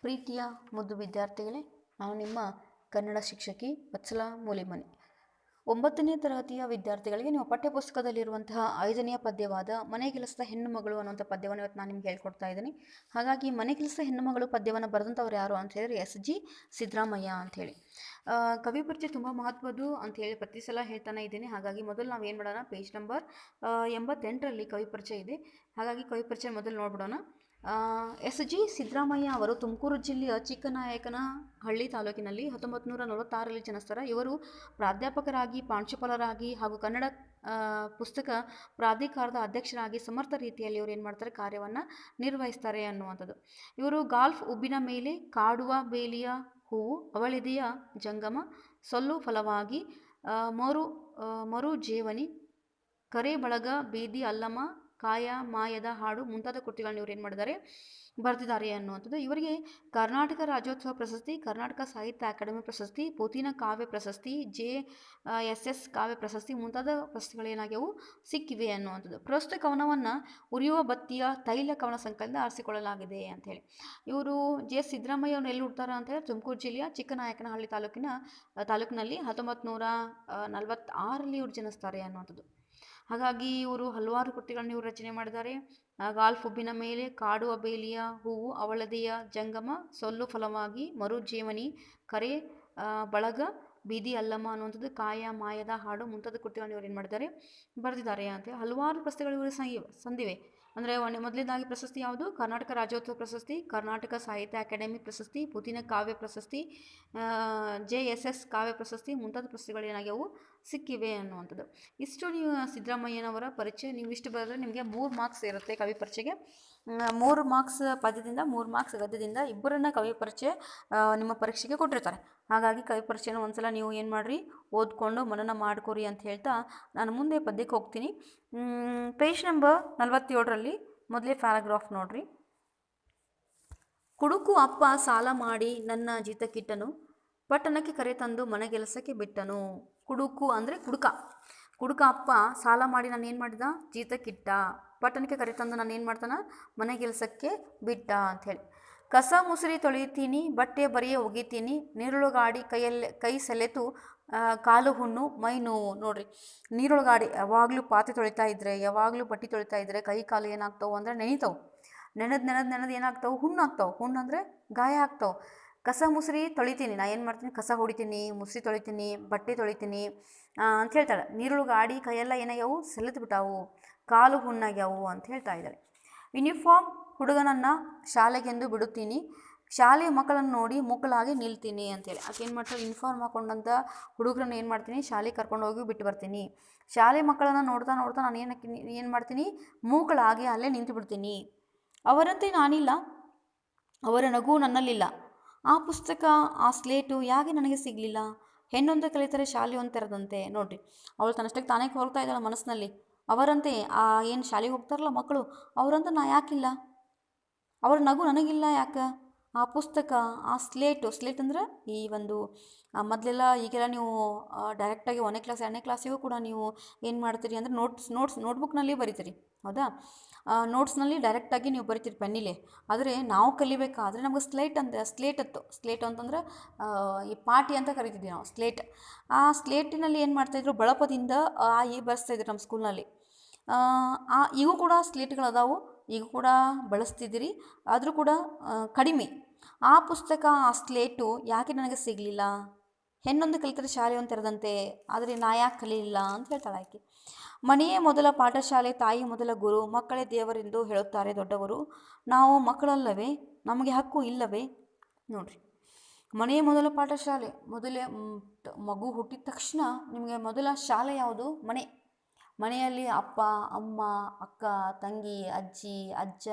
ಪ್ರೀತಿಯ ಮುದ್ದು ವಿದ್ಯಾರ್ಥಿಗಳೇ, ನಾನು ನಿಮ್ಮ ಕನ್ನಡ ಶಿಕ್ಷಕಿ ವತ್ಸಲ ಮೂಲಿಮನಿ. 9ನೇ ತರಗತಿಯ ವಿದ್ಯಾರ್ಥಿಗಳಿಗೆ ನೀವು ಪಠ್ಯಪುಸ್ತಕದಲ್ಲಿರುವಂತಹ 5ನೆಯ ಪದ್ಯವಾದ ಮನೆ ಕೆಲಸದ ಹೆಣ್ಣು ಮಗಳು ಅನ್ನುವಂಥ ಪದ್ಯವನ್ನು ಇವತ್ತು ನಾನು ನಿಮ್ಗೆ ಹೇಳ್ಕೊಡ್ತಾ ಇದ್ದೀನಿ. ಹಾಗಾಗಿ ಮನೆ ಕೆಲಸದ ಹೆಣ್ಣು ಮಗಳು ಪದ್ಯವನ್ನು ಬರೆದಂಥವ್ರು ಯಾರು ಅಂತ ಹೇಳಿದ್ರೆ S.G. ಸಿದ್ದರಾಮಯ್ಯ ಅಂಥೇಳಿ. ಕವಿ ಪರಿಚಯ ತುಂಬ ಮಹತ್ವದ್ದು ಅಂಥೇಳಿ ಪ್ರತಿ ಸಲ ಹೇಳ್ತಾನೆ ಇದ್ದೀನಿ. ಹಾಗಾಗಿ ಮೊದಲು ನಾವು ಏನು ಮಾಡೋಣ, ಪೇಜ್ ನಂಬರ್ 88ರಲ್ಲಿ ಕವಿ ಪರಿಚಯ ಇದೆ. ಹಾಗಾಗಿ ಕವಿ ಪರಿಚಯ ಮೊದಲು ನೋಡ್ಬಿಡೋಣ. S.G. ಸಿದ್ದರಾಮಯ್ಯ ಅವರು ತುಮಕೂರು ಜಿಲ್ಲೆಯ ಚಿಕ್ಕನಾಯಕನಹಳ್ಳಿ ತಾಲೂಕಿನಲ್ಲಿ 1946ರಲ್ಲಿ ಜನಿಸ್ತಾರೆ. ಇವರು ಪ್ರಾಧ್ಯಾಪಕರಾಗಿ, ಪ್ರಾಂಶುಪಾಲರಾಗಿ ಹಾಗೂ ಕನ್ನಡ ಪುಸ್ತಕ ಪ್ರಾಧಿಕಾರದ ಅಧ್ಯಕ್ಷರಾಗಿ ಸಮರ್ಥ ರೀತಿಯಲ್ಲಿ ಇವರು ಏನು ಮಾಡ್ತಾರೆ, ಕಾರ್ಯವನ್ನು ನಿರ್ವಹಿಸ್ತಾರೆ ಅನ್ನುವಂಥದ್ದು. ಇವರು ಗಾಲ್ಫ್ ಉಬ್ಬಿನ ಮೇಲೆ ಕಾಡುವ ಬೇಲಿಯ ಹೂವು ಅವಳೆದೆಯ ಜಂಗಮ ಸೊಲ್ಲು ಫಲವಾಗಿ ಮರು ಜೇವನಿ ಕರೆ ಬಳಗ ಬೀದಿ ಅಲ್ಲಮ ಕಾಯ ಮಾಯದ ಹಾಡು ಮುಂತಾದ ಕೃತಿಗಳನ್ನು ಇವರು ಏನು ಮಾಡಿದ್ದಾರೆ, ಬರೆದಿದ್ದಾರೆ ಅನ್ನುವಂಥದ್ದು. ಇವರಿಗೆ ಕರ್ನಾಟಕ ರಾಜ್ಯೋತ್ಸವ ಪ್ರಶಸ್ತಿ, ಕರ್ನಾಟಕ ಸಾಹಿತ್ಯ ಅಕಾಡೆಮಿ ಪ್ರಶಸ್ತಿ, ಪುತಿನ ಕಾವ್ಯ ಪ್ರಶಸ್ತಿ, JSS ಕಾವ್ಯ ಪ್ರಶಸ್ತಿ ಮುಂತಾದ ಪ್ರಶಸ್ತಿಗಳೇನಾಗ್ಯವು ಸಿಕ್ಕಿವೆ ಅನ್ನುವಂಥದ್ದು. ಪ್ರಸ್ತುತ ಕವನವನ್ನು ಉರಿಯುವ ಬತ್ತಿಯ ತೈಲ ಕವನ ಸಂಕಲನದಿಂದ ಆರಿಸಿಕೊಳ್ಳಲಾಗಿದೆ ಅಂಥೇಳಿ. ಇವರು ಸಿದ್ದರಾಮಯ್ಯ ಅವ್ರನ್ನ ಎಲ್ಲಿ ಹುಡ್ತಾರೆ ಅಂತ ಹೇಳಿ ತುಮಕೂರು ಜಿಲ್ಲೆಯ ಚಿಕ್ಕನಾಯಕನಹಳ್ಳಿ ತಾಲೂಕಿನಲ್ಲಿ 1946ರಲ್ಲಿ ಇವರು ಜನಿಸ್ತಾರೆ ಅನ್ನುವಂಥದ್ದು. ಹಾಗಾಗಿ ಇವರು ಹಲವಾರು ಕೃತಿಗಳನ್ನು ಇವರು ರಚನೆ ಮಾಡಿದ್ದಾರೆ. ಗಾಲ್ಫ್ ಉಬ್ಬಿನ ಮೇಲೆ, ಕಾಡುವ ಬೇಲಿಯ ಹೂವು ಅವಳದೆಯ ಜಂಗಮ ಸೊಲ್ಲು ಫಲವಾಗಿ ಮರು ಜೇವನಿ ಕರೆ ಬಳಗ ಬೀದಿ ಅಲ್ಲಮ್ಮ ಅನ್ನುವಂಥದ್ದು, ಕಾಯ ಮಾಯದ ಹಾಡು ಮುಂತಾದ ಕೃತಿಗಳನ್ನು ಇವರು ಏನು ಮಾಡಿದ್ದಾರೆ, ಬರೆದಿದ್ದಾರೆ ಅಂತ. ಹಲವಾರು ಪ್ರಶಸ್ತಿಗಳು ಇವರು ಸಂದಿವೆ. ಅಂದರೆ ಮೊದಲನೇದಾಗಿ ಪ್ರಶಸ್ತಿ ಯಾವುದು, ಕರ್ನಾಟಕ ರಾಜ್ಯೋತ್ಸವ ಪ್ರಶಸ್ತಿ, ಕರ್ನಾಟಕ ಸಾಹಿತ್ಯ ಅಕಾಡೆಮಿ ಪ್ರಶಸ್ತಿ, ಪುತಿನ ಕಾವ್ಯ ಪ್ರಶಸ್ತಿ, JSS ಕಾವ್ಯ ಪ್ರಶಸ್ತಿ ಮುಂತಾದ ಪ್ರಶಸ್ತಿಗಳೇನಾಗ್ಯವು ಸಿಕ್ಕಿವೆ ಅನ್ನುವಂಥದ್ದು. ಇಷ್ಟು ನೀವು ಸಿದ್ದರಾಮಯ್ಯನವರ ಪರಿಚಯ ನೀವು ಇಷ್ಟು ಬರೆದ್ರೆ ನಿಮಗೆ 3 ಮಾರ್ಕ್ಸ್ ಇರುತ್ತೆ ಕವಿ ಪರಿಚಯಗೆ. 3 ಮಾರ್ಕ್ಸ್ ಪದ್ಯದಿಂದ, 3 ಮಾರ್ಕ್ಸ್ ಗದ್ಯದಿಂದ, ಇಬ್ಬರನ್ನ ಕವಿ ಪರಿಚಯ ನಿಮ್ಮ ಪರೀಕ್ಷೆಗೆ ಕೊಟ್ಟಿರ್ತಾರೆ. ಹಾಗಾಗಿ ಕವಿ ಪರಿಚಯನ ಒಂದ್ಸಲ ನೀವು ಏನು ಮಾಡಿರಿ, ಓದ್ಕೊಂಡು ಮನನ ಮಾಡ್ಕೊರಿ ಅಂತ ಹೇಳ್ತಾ ನಾನು ಮುಂದೆ ಪದ್ಯಕ್ಕೆ ಹೋಗ್ತೀನಿ. ಪೇಜ್ ನಂಬರ್ 47ರಲ್ಲಿ ಮೊದಲೇ ಪ್ಯಾರಾಗ್ರಾಫ್ ನೋಡ್ರಿ. ಕುಡುಕು ಅಪ್ಪ ಸಾಲ ಮಾಡಿ ನನ್ನ ಜೀತಕ್ಕಿಟ್ಟನು, ಪಟ್ಟಣಕ್ಕೆ ಕರೆ ತಂದು ಮನೆಗೆಲಸಕ್ಕೆ ಬಿಟ್ಟನು. ಕುಡುಕು ಅಂದರೆ ಕುಡುಕ ಅಪ್ಪ ಸಾಲ ಮಾಡಿ ನಾನು ಏನು ಮಾಡಿದ, ಜೀತಕ್ಕಿಟ್ಟ, ಪಟ್ಟಣಕ್ಕೆ ಕರೆ ತಂದು ನಾನು ಏನು ಮಾಡ್ತಾನೆ, ಮನೆಗೆಲಸಕ್ಕೆ ಬಿಟ್ಟ ಅಂಥೇಳಿ. ಕಸ ಮುಸುರಿ ತೊಳಿತೀನಿ, ಬಟ್ಟೆ ಬರೆಯ ಒಗಿತೀನಿ, ನೀರುಳುಗಾಡಿ ಕೈ ಸೆಲೆತು ಕಾಲು ಹುಣ್ಣು ಮೈ ನೋವು. ನೋಡ್ರಿ, ನೀರೊಳಗಾಡಿ ಯಾವಾಗಲೂ ಪಾತ್ರೆ ತೊಳಿತಾ ಇದ್ರೆ, ಯಾವಾಗಲೂ ಬಟ್ಟೆ ತೊಳಿತಾ ಇದ್ರೆ ಕೈ ಕಾಲು ಏನಾಗ್ತಾವೆ ಅಂದರೆ ನೆನಿತಾವೆ. ನೆನೆದು ಏನಾಗ್ತಾವೆ, ಹುಣ್ಣು ಆಗ್ತಾವೆ. ಹುಣ್ಣು ಅಂದರೆ ಗಾಯ ಆಗ್ತಾವೆ. ಕಸ ಮುಸುರಿ ತೊಳಿತೀನಿ, ನಾನು ಏನು ಮಾಡ್ತೀನಿ, ಕಸ ಹೊಡಿತೀನಿ, ಮುಸುರಿ ತೊಳಿತೀನಿ, ಬಟ್ಟೆ ತೊಳಿತೀನಿ ಅಂತ ಹೇಳ್ತಾಳೆ. ನೀರುಳುಗಾಡಿ ಕೈಯೆಲ್ಲ ಏನಾಗ್ಯಾವು, ಸೆಲೆತು ಬಿಟ್ಟಾವು, ಕಾಲು ಹುಣ್ಣಾಗ್ಯಾವು ಅಂತ ಹೇಳ್ತಾ ಇದ್ದಾಳೆ. ಯೂನಿಫಾರ್ಮ್ ಹುಡುಗನನ್ನು ಶಾಲೆಗೆಂದು ಬಿಡುತ್ತೀನಿ, ಶಾಲೆ ಮಕ್ಕಳನ್ನು ನೋಡಿ ಮುಕ್ಕಳಾಗಿ ನಿಲ್ತೀನಿ ಅಂತೇಳಿ. ಆಕೆ ಏನು ಮಾಡ್ತಾಳೆ, ಯೂನಿಫಾರ್ಮ್ ಹಾಕೊಂಡಂಥ ಹುಡುಗರನ್ನ ಏನು ಮಾಡ್ತೀನಿ, ಶಾಲೆಗೆ ಕರ್ಕೊಂಡು ಹೋಗಿ ಬಿಟ್ಟು ಬರ್ತೀನಿ. ಶಾಲೆ ಮಕ್ಕಳನ್ನು ನೋಡ್ತಾ ನಾನು ಏನು ಮಾಡ್ತೀನಿ, ಮೂಕಳಾಗಿ ಅಲ್ಲೇ ನಿಂತು ಬಿಡ್ತೀನಿ. ಅವರಂತೆ ನಾನಿಲ್ಲ, ಅವರ ನಗು ನನ್ನಲ್ಲಿಲ್ಲ, ಆ ಪುಸ್ತಕ ಆ ಸ್ಲೇಟು ಯಾಕೆ ನನಗೆ ಸಿಗಲಿಲ್ಲ, ಹೆಣ್ಣೊಂದು ಕಲಿತರೆ ಶಾಲೆ ಒಂಥರದಂತೆ. ನೋಡ್ರಿ, ಅವಳು ತನ್ನಷ್ಟಕ್ಕೆ ತಾನೇ ಹೋಗ್ತಾ ಇದ್ದಾಳೆ ಮನಸ್ಸಿನಲ್ಲಿ. ಅವರಂತೆ ಏನು ಶಾಲೆಗೆ ಹೋಗ್ತಾರಲ್ಲ ಮಕ್ಕಳು, ಅವರಂತ ನಾ ಯಾಕಿಲ್ಲ, ಅವರ ನಗು ನನಗಿಲ್ಲ ಯಾಕೆ, ಆ ಪುಸ್ತಕ ಆ ಸ್ಲೇಟ್ ಅಂದರೆ ಈ ಒಂದು ಮೊದಲೆಲ್ಲ ಈಗೆಲ್ಲ ನೀವು ಡೈರೆಕ್ಟಾಗಿ 1ನೇ ಕ್ಲಾಸ್ 2ನೇ ಕ್ಲಾಸಿಗೂ ಕೂಡ ನೀವು ಏನು ಮಾಡ್ತೀರಿ ಅಂದರೆ ನೋಟ್ಬುಕ್ನಲ್ಲಿ ಬರೀತೀರಿ, ಹೌದಾ. ನೋಟ್ಸ್ನಲ್ಲಿ ಡೈರೆಕ್ಟಾಗಿ ನೀವು ಬರಿತೀರಿ ಪೆನ್ನಿಲೆ. ಆದರೆ ನಾವು ಕಲಿಬೇಕಾದ್ರೆ ನಮಗೆ ಸ್ಲೇಟ್ ಅಂತಂದ್ರೆ ಈ ಪಾಟಿ ಅಂತ ಕರಿತಿದ್ವಿ ನಾವು, ಸ್ಲೇಟ್. ಆ ಸ್ಲೇಟಿನಲ್ಲಿ ಏನು ಮಾಡ್ತಾಯಿದ್ರು, ಬಳಪದಿಂದ ಬರೆಸ್ತಾಯಿದ್ರು ನಮ್ಮ ಸ್ಕೂಲ್ನಲ್ಲಿ. ಈಗೂ ಕೂಡ ಸ್ಲೇಟ್ಗಳದಾವು, ಈಗ ಕೂಡ ಬಳಸ್ತಿದ್ದೀರಿ, ಆದರೂ ಕೂಡ ಕಡಿಮೆ. ಆ ಪುಸ್ತಕ ಆ ಸ್ಲೇಟು ಯಾಕೆ ನನಗೆ ಸಿಗಲಿಲ್ಲ, ಹೆಣ್ಣೊಂದು ಕಲಿತರೆ ಶಾಲೆ ಒಂದು ತೆರೆದಂತೆ, ಆದರೆ ನಾ ಯಾಕೆ ಕಲೀಲಿಲ್ಲ ಅಂತ ಹೇಳ್ತಾಳೆ ಆಕೆ. ಮನೆಯೇ ಮೊದಲ ಪಾಠಶಾಲೆ, ತಾಯಿ ಮೊದಲ ಗುರು, ಮಕ್ಕಳೇ ದೇವರೆಂದು ಹೇಳುತ್ತಾರೆ ದೊಡ್ಡವರು, ನಾವು ಮಕ್ಕಳಲ್ಲವೇ, ನಮಗೆ ಹಕ್ಕು ಇಲ್ಲವೇ. ನೋಡ್ರಿ, ಮನೆಯೇ ಮೊದಲ ಪಾಠಶಾಲೆ. ಮಗು ಹುಟ್ಟಿದ ತಕ್ಷಣ ನಿಮಗೆ ಮೊದಲ ಶಾಲೆ ಯಾವುದು, ಮನೆಯಲ್ಲಿ ಅಪ್ಪ ಅಮ್ಮ ಅಕ್ಕ ತಂಗಿ ಅಜ್ಜಿ ಅಜ್ಜ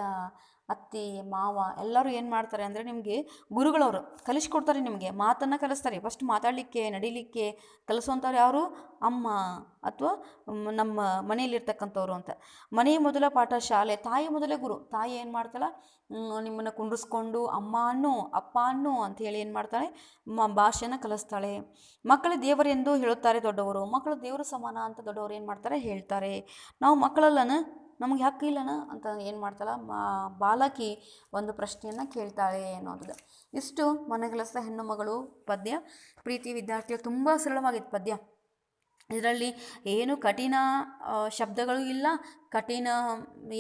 ಅತ್ತೆ ಮಾವ ಎಲ್ಲರೂ ಏನು ಮಾಡ್ತಾರೆ ಅಂದರೆ ನಿಮಗೆ ಗುರುಗಳವರು ಕಲಿಸ್ಕೊಡ್ತಾರೆ, ನಿಮಗೆ ಮಾತನ್ನು ಕಲಿಸ್ತಾರೆ. ಫಸ್ಟ್ ಮಾತಾಡಲಿಕ್ಕೆ ನಡಿಲಿಕ್ಕೆ ಕಲಿಸುವಂಥವ್ರು ಯಾರು, ಅಮ್ಮ ಅಥವಾ ನಮ್ಮ ಮನೆಯಲ್ಲಿರ್ತಕ್ಕಂಥವ್ರು ಅಂತ. ಮನೆಯ ಮೊದಲ ಪಾಠ ಶಾಲೆ, ತಾಯಿ ಮೊದಲೇ ಗುರು. ತಾಯಿ ಏನು ಮಾಡ್ತಾಳೆ, ನಿಮ್ಮನ್ನು ಕುಂಡ್ರಿಸ್ಕೊಂಡು ಅಮ್ಮ ಅನ್ನು ಅಪ್ಪ ಅನ್ನು ಅಂಥೇಳಿ ಏನು ಮಾಡ್ತಾಳೆ, ಭಾಷೆಯನ್ನು ಕಲಿಸ್ತಾಳೆ. ಮಕ್ಕಳೇ ದೇವರೆಂದು ಹೇಳುತ್ತಾರೆ ದೊಡ್ಡವರು, ಮಕ್ಕಳು ದೇವರು ಸಮಾನ ಅಂತ ದೊಡ್ಡವರು ಏನು ಮಾಡ್ತಾರೆ, ಹೇಳ್ತಾರೆ. ನಾವು ಮಕ್ಕಳಲ್ಲನ ನಮಗೆ ಹಕ್ಕಿಲ್ಲನ ಅಂತ ಏನು ಮಾಡ್ತಾಳ ಬಾಲಕಿ ಒಂದು ಪ್ರಶ್ನೆಯನ್ನು ಕೇಳ್ತಾಳೆ ಅನ್ನೋದು. ಇಷ್ಟು ಮನೆಗೆಲಸ ಹೆಣ್ಣು ಮಗಳು ಪದ್ಯ. ಪ್ರೀತಿ ವಿದ್ಯಾರ್ಥಿಗಳು ತುಂಬ ಸರಳವಾಗಿತ್ತು ಪದ್ಯ. ಇದರಲ್ಲಿ ಏನು ಕಠಿಣ ಶಬ್ದಗಳು ಇಲ್ಲ, ಕಠಿಣ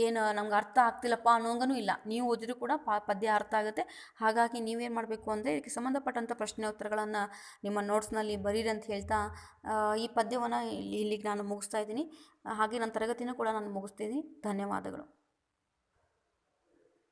ಏನು ನಮ್ಗೆ ಅರ್ಥ ಆಗ್ತಿಲ್ಲಪ್ಪ ಅನ್ನೋಂಗೂ ಇಲ್ಲ. ನೀವು ಓದಿದ್ರು ಕೂಡ ಪದ್ಯ ಅರ್ಥ ಆಗುತ್ತೆ. ಹಾಗಾಗಿ ನೀವೇನು ಮಾಡಬೇಕು ಅಂದರೆ ಇದಕ್ಕೆ ಸಂಬಂಧಪಟ್ಟಂಥ ಪ್ರಶ್ನೆ ಉತ್ತರಗಳನ್ನು ನಿಮ್ಮ ನೋಟ್ಸ್ನಲ್ಲಿ ಬರೀರಿ ಅಂತ ಹೇಳ್ತಾ ಈ ಪದ್ಯವನ್ನು ಇಲ್ಲಿಗೆ ನಾನು ಮುಗಿಸ್ತಾ ಇದ್ದೀನಿ. ಹಾಗೆ ನನ್ನ ತರಗತಿನೂ ಕೂಡ ನಾನು ಮುಗಿಸ್ತೀನಿ. ಧನ್ಯವಾದಗಳು.